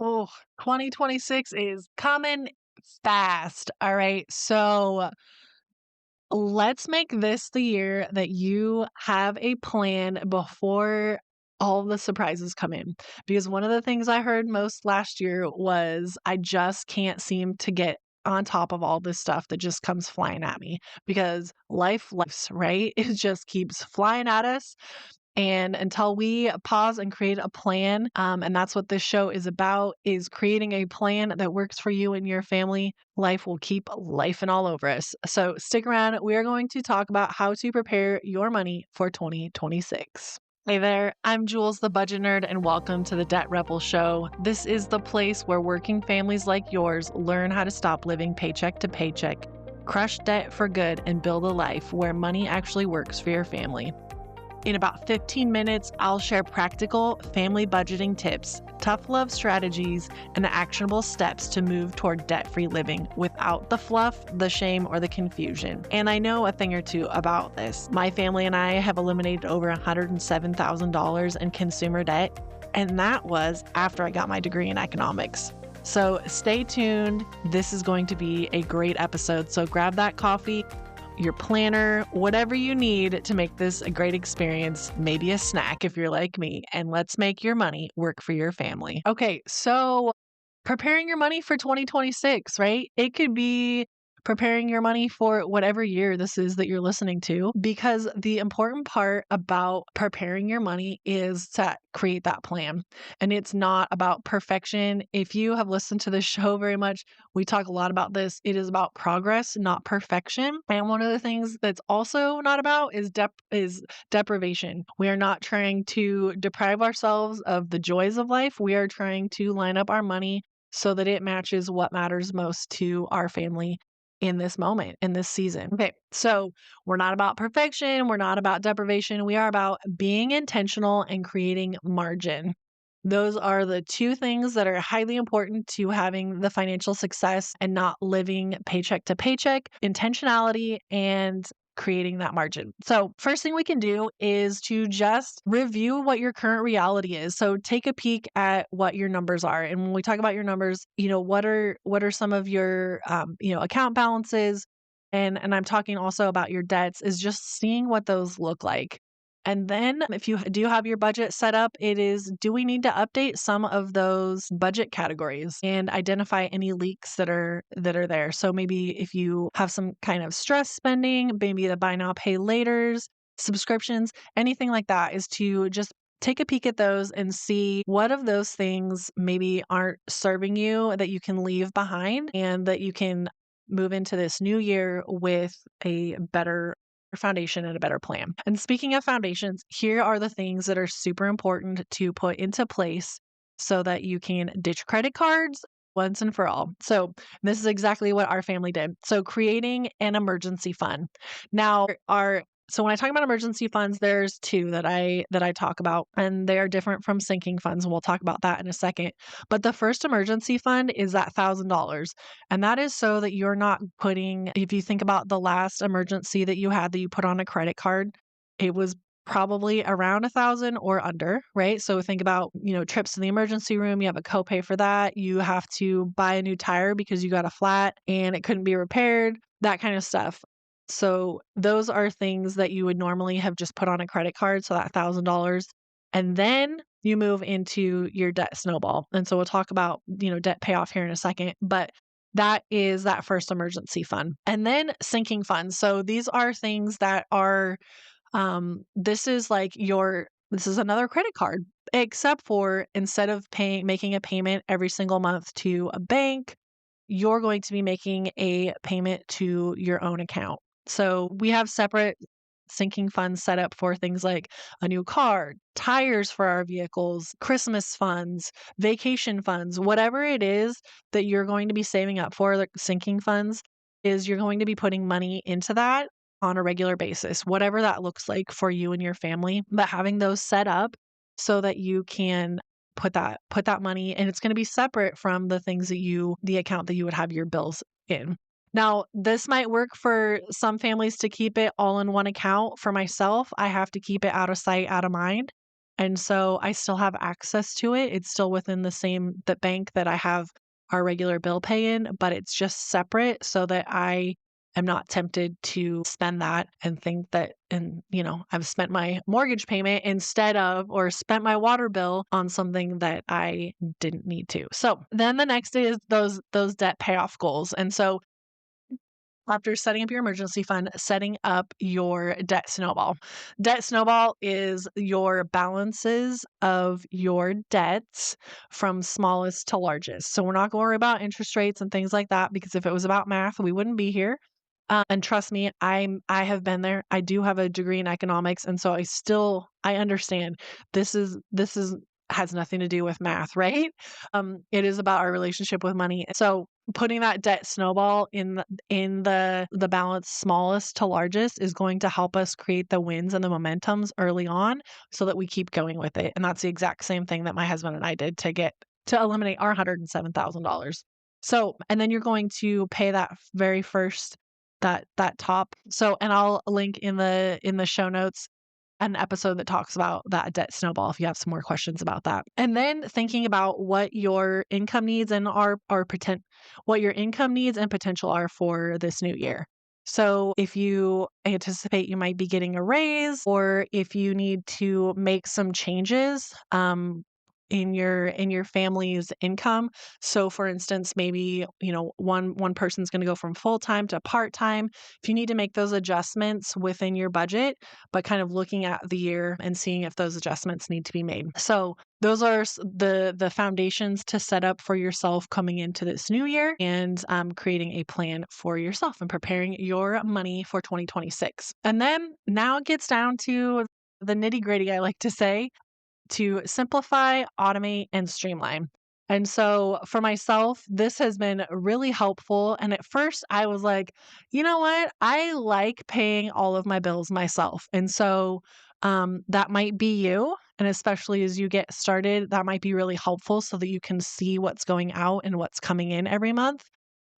Oh, 2026 is coming fast. All right. So let's make this the year that you have a plan before all the surprises come in. Because one of the things I heard most last year was I just can't seem to get on top of all this stuff that just comes flying at me because life's right? It just keeps flying at us. And until we pause and create a plan, and that's what this show is about, is creating a plan that works for you and your family, life will keep lifing all over us. So stick around. We are going to talk about how to prepare your money for 2026. Hey there, I'm Jules, the budget nerd, and welcome to the Debt Rebel Show. This is the place where working families like yours learn how to stop living paycheck to paycheck, crush debt for good, and build a life where money actually works for your family. In about 15 minutes, I'll share practical family budgeting tips, tough love strategies, and the actionable steps to move toward debt-free living without the fluff, the shame, or the confusion. And I know a thing or two about this. My family and I have eliminated over $107,000 in consumer debt, and that was after I got my degree in economics. So stay tuned. This is going to be a great episode. So grab that coffee, your planner, whatever you need to make this a great experience, maybe a snack if you're like me, and let's make your money work for your family. Okay, so preparing your money for 2026, right? It could be preparing your money for whatever year this is that you're listening to, because the important part about preparing your money is to create that plan. And it's not about perfection. If you have listened to this show very much, we talk a lot about this. It is about progress, not perfection. And one of the things that's also not about is deprivation. We are not trying to deprive ourselves of the joys of life. We are trying to line up our money so that it matches what matters most to our family in this moment, in this season. Okay, so we're not about perfection. We're not about deprivation. We are about being intentional and creating margin. Those are the two things that are highly important to having the financial success and not living paycheck to paycheck, intentionality and creating that margin. So, first thing we can do is to just review what your current reality is. So, take a peek at what your numbers are. And when we talk about your numbers, what are some of your account balances, and I'm talking also about your debts, is just seeing what those look like. And then if you do have your budget set up, it is, do we need to update some of those budget categories and identify any leaks that are there? So maybe if you have some kind of stress spending, maybe the buy now pay laters, subscriptions, anything like that, is to just take a peek at those and see what of those things maybe aren't serving you that you can leave behind and that you can move into this new year with a better foundation and a better plan. And speaking of foundations, here are the things that are super important to put into place so that you can ditch credit cards once and for all. So, this is exactly what our family did. So, creating an emergency fund. Now, when I talk about emergency funds, there's two that I talk about, and they are different from sinking funds, and we'll talk about that in a second. But the first emergency fund is that $1,000, and that is so that you're not putting. If you think about the last emergency that you had that you put on a credit card, it was probably around 1,000 or under, right? So think about, trips to the emergency room. You have a copay for that. You have to buy a new tire because you got a flat and it couldn't be repaired. That kind of stuff. So those are things that you would normally have just put on a credit card, so that $1,000. And then you move into your debt snowball. And so we'll talk about, debt payoff here in a second, but that is that first emergency fund. And then sinking funds. So these are things that are this is this is another credit card, except for instead of making a payment every single month to a bank, you're going to be making a payment to your own account. So we have separate sinking funds set up for things like a new car, tires for our vehicles, Christmas funds, vacation funds, whatever it is that you're going to be saving up for, the sinking funds, is you're going to be putting money into that on a regular basis, whatever that looks like for you and your family, but having those set up so that you can put that money, and it's going to be separate from the account that you would have your bills in. Now, this might work for some families to keep it all in one account. For myself, I have to keep it out of sight, out of mind. And so I still have access to it. It's still within the bank that I have our regular bill pay in, but it's just separate so that I am not tempted to spend that and think that, and I've spent my mortgage payment instead of, or spent my water bill on something that I didn't need to. So then the next is those debt payoff goals. And so after setting up your emergency fund, setting up your debt snowball. Debt snowball is your balances of your debts from smallest to largest. So we're not going to worry about interest rates and things like that, because if it was about math, we wouldn't be here. And trust me, I have been there. I do have a degree in economics, and so I understand this is has nothing to do with math, right? It is about our relationship with money. So putting that debt snowball in the balance smallest to largest is going to help us create the wins and the momentums early on so that we keep going with it. And that's the exact same thing that my husband and I did to eliminate our $107,000. So, and then you're going to pay that very first that top. So, and I'll link in the show notes an episode that talks about that debt snowball if you have some more questions about that. And then thinking about what your income needs and what your income needs and potential are for this new year. So if you anticipate you might be getting a raise, or if you need to make some changes in your family's income. So for instance, maybe, one person's going to go from full-time to part-time. If you need to make those adjustments within your budget, but kind of looking at the year and seeing if those adjustments need to be made. So those are the foundations to set up for yourself coming into this new year, and creating a plan for yourself and preparing your money for 2026. And then now it gets down to the nitty gritty, I like to say, to simplify, automate, and streamline. And so for myself, this has been really helpful. And at first, I was like, you know what? I like paying all of my bills myself. And so that might be you. And especially as you get started, that might be really helpful so that you can see what's going out and what's coming in every month.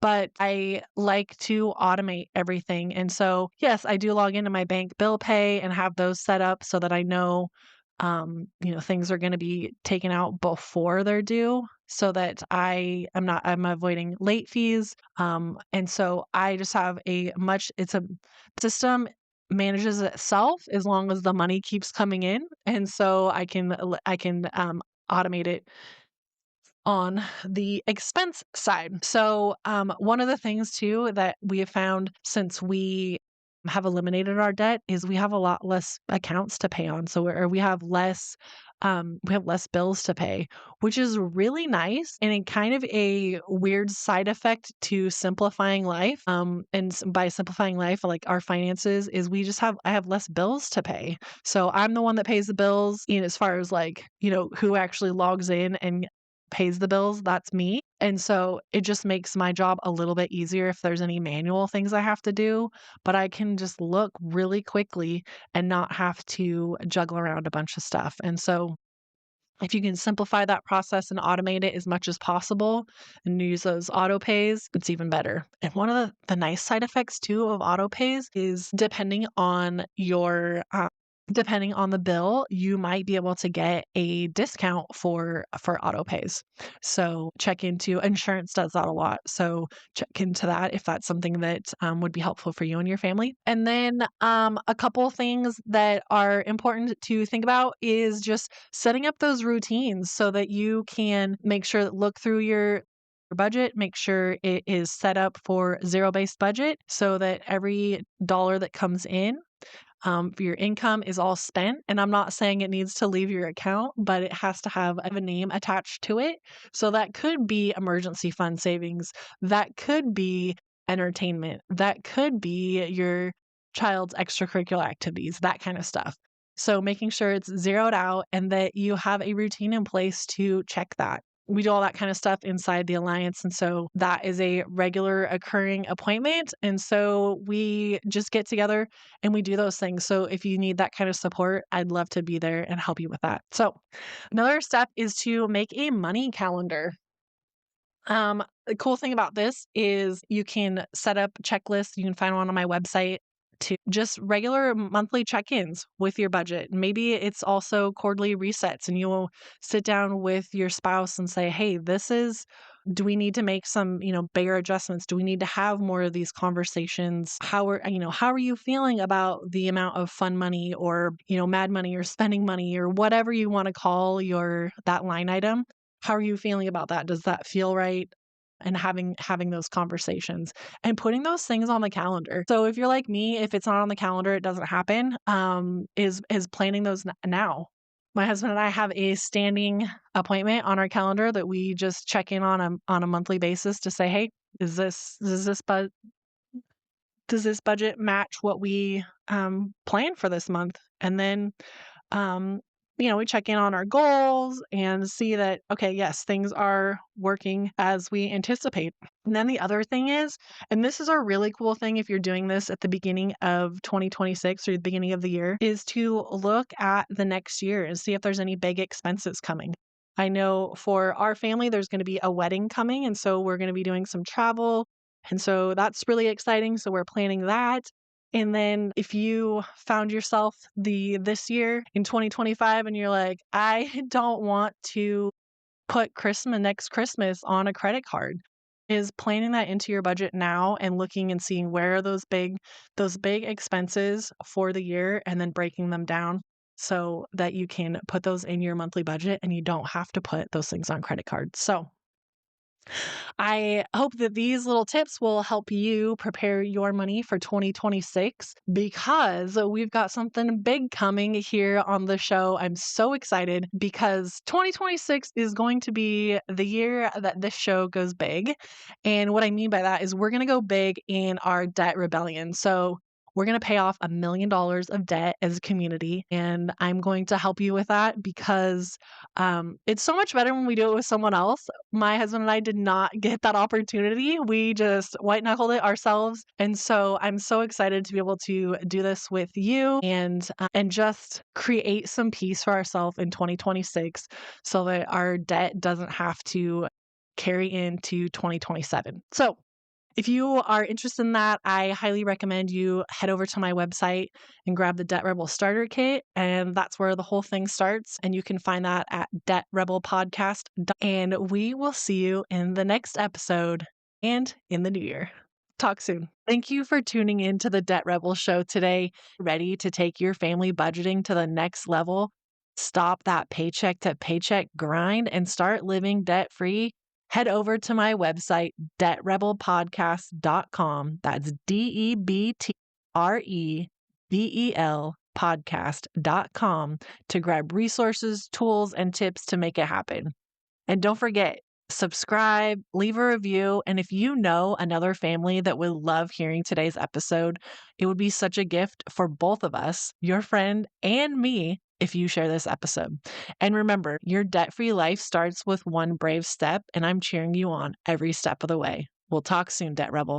But I like to automate everything. And so, yes, I do log into my bank bill pay and have those set up so that I know, things are going to be taken out before they're due, so that I'm avoiding late fees. And so I just have it's a system manages itself as long as the money keeps coming in. And so I can automate it on the expense side. So, one of the things too that we have found since we have eliminated our debt is we have a lot less accounts to pay on. So, or we have less bills to pay, which is really nice and in kind of a weird side effect to simplifying life. By simplifying life, like our finances, is I have less bills to pay. So I'm the one that pays the bills, as far as like, who actually logs in and pays the bills, that's me. And so it just makes my job a little bit easier if there's any manual things I have to do, but I can just look really quickly and not have to juggle around a bunch of stuff. And so if you can simplify that process and automate it as much as possible and use those auto pays, it's even better. And one of the nice side effects too of auto pays is depending on the bill, you might be able to get a discount for auto pays. So check into insurance does that a lot. So check into that if that's something that would be helpful for you and your family. And then a couple things that are important to think about is just setting up those routines so that you can look through your budget, make sure it is set up for zero-based budget so that every dollar that comes in for your income is all spent. And I'm not saying it needs to leave your account, but it has to have a name attached to it. So that could be emergency fund savings. That could be entertainment. That could be your child's extracurricular activities, that kind of stuff. So making sure it's zeroed out and that you have a routine in place to check that. We do all that kind of stuff inside the Alliance. And so that is a regular occurring appointment. And so we just get together and we do those things. So if you need that kind of support, I'd love to be there and help you with that. So another step is to make a money calendar. The cool thing about this is you can set up checklists. You can find one on my website. to just regular monthly check-ins with your budget. Maybe it's also quarterly resets and you'll sit down with your spouse and say, "Hey, do we need to make some, bigger adjustments? Do we need to have more of these conversations? How are you feeling about the amount of fun money or, mad money or spending money or whatever you want to call that line item? How are you feeling about that? Does that feel right?" And having those conversations and putting those things on the calendar. So if you're like me, if it's not on the calendar, it doesn't happen. Is planning those now. My husband and I have a standing appointment on our calendar that we just check in on a monthly basis to say, "Hey, is this does this bu does this budget match what we plan for this month?" And then um, we check in on our goals and see that, okay, yes, things are working as we anticipate. And then the other thing is, and this is a really cool thing if you're doing this at the beginning of 2026 or the beginning of the year, is to look at the next year and see if there's any big expenses coming. I know for our family, there's going to be a wedding coming. And so we're going to be doing some travel. And so that's really exciting. So we're planning that. And then if you found yourself this year in 2025 and you're like, "I don't want to put next Christmas on a credit card," is planning that into your budget now and looking and seeing where are those big expenses for the year and then breaking them down so that you can put those in your monthly budget and you don't have to put those things on credit cards. So I hope that these little tips will help you prepare your money for 2026 because we've got something big coming here on the show. I'm so excited because 2026 is going to be the year that this show goes big. And what I mean by that is we're going to go big in our debt rebellion. So we're going to pay off $1 million of debt as a community. And I'm going to help you with that because it's so much better when we do it with someone else. My husband and I did not get that opportunity. We just white knuckled it ourselves. And so I'm so excited to be able to do this with you and just create some peace for ourselves in 2026 so that our debt doesn't have to carry into 2027. So if you are interested in that, I highly recommend you head over to my website and grab the Debt Rebel Starter Kit. And that's where the whole thing starts. And you can find that at debtrebelpodcast.com. And we will see you in the next episode and in the new year. Talk soon. Thank you for tuning in to the Debt Rebel Show today. Ready to take your family budgeting to the next level? Stop that paycheck to paycheck grind and start living debt free? Head over to my website, debtrebelpodcast.com. That's DEBTREBEL podcast.com to grab resources, tools, and tips to make it happen. And don't forget, subscribe, leave a review. And if you know another family that would love hearing today's episode, it would be such a gift for both of us, your friend and me, if you share this episode. And remember, your debt-free life starts with one brave step, and I'm cheering you on every step of the way. We'll talk soon, Debt Rebel.